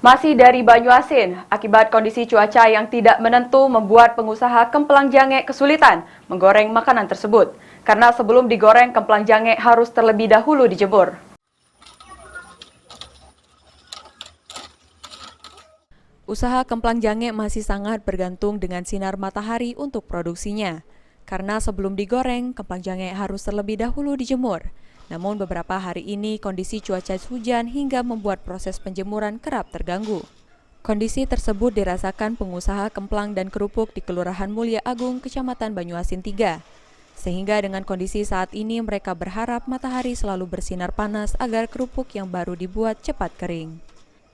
Masih dari Banyuasin, akibat kondisi cuaca yang tidak menentu membuat pengusaha kemplang jange kesulitan menggoreng makanan tersebut. Karena sebelum digoreng, kemplang jange harus terlebih dahulu dijemur. Usaha kemplang jange masih sangat bergantung dengan sinar matahari untuk produksinya. Karena sebelum digoreng, kemplang jange harus terlebih dahulu dijemur. Namun beberapa hari ini kondisi cuaca hujan hingga membuat proses penjemuran kerap terganggu. Kondisi tersebut dirasakan pengusaha kemplang dan kerupuk di Kelurahan Mulia Agung, Kecamatan Banyuasin 3. Sehingga dengan kondisi saat ini mereka berharap matahari selalu bersinar panas agar kerupuk yang baru dibuat cepat kering.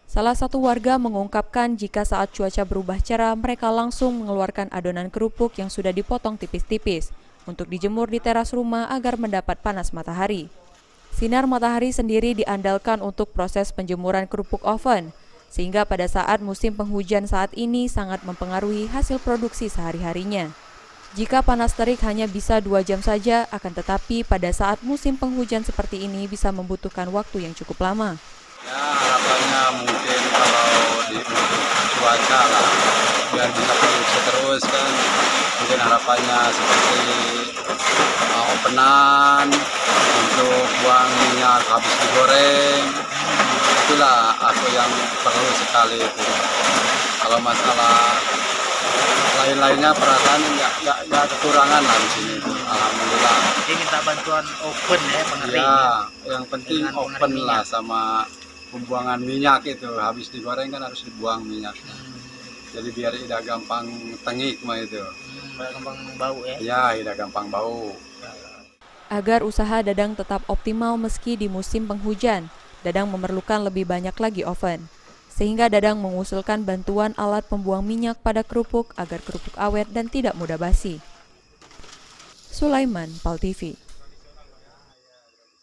Salah satu warga mengungkapkan jika saat cuaca berubah cerah mereka langsung mengeluarkan adonan kerupuk yang sudah dipotong tipis-tipis untuk dijemur di teras rumah agar mendapat panas matahari. Sinar matahari sendiri diandalkan untuk proses penjemuran kerupuk oven, sehingga pada saat musim penghujan saat ini sangat mempengaruhi hasil produksi sehari-harinya. Jika panas terik hanya bisa 2 jam saja, akan tetapi pada saat musim penghujan seperti ini bisa membutuhkan waktu yang cukup lama. Ya, harapannya mungkin kalau di cuaca lah, biar bisa produksi terus kan. Mungkin harapannya seperti openan untuk buang minyak habis digoreng. Itulah aku yang perlu sekali itu. Kalau masalah lain-lainnya perasaan nggak kekurangan lah di sini. Alhamdulillah. Jadi minta bantuan open ya pengering. Ya, yang penting open lah sama pembuangan minyak itu. Habis digoreng kan harus dibuang minyaknya. Jadi biar tidak gampang tengik mah itu. Tidak gampang bau ya? Ya, tidak gampang bau. Agar usaha Dadang tetap optimal meski di musim penghujan, Dadang memerlukan lebih banyak lagi oven. Sehingga Dadang mengusulkan bantuan alat pembuang minyak pada kerupuk agar kerupuk awet dan tidak mudah basi. Sulaiman, PAL TV.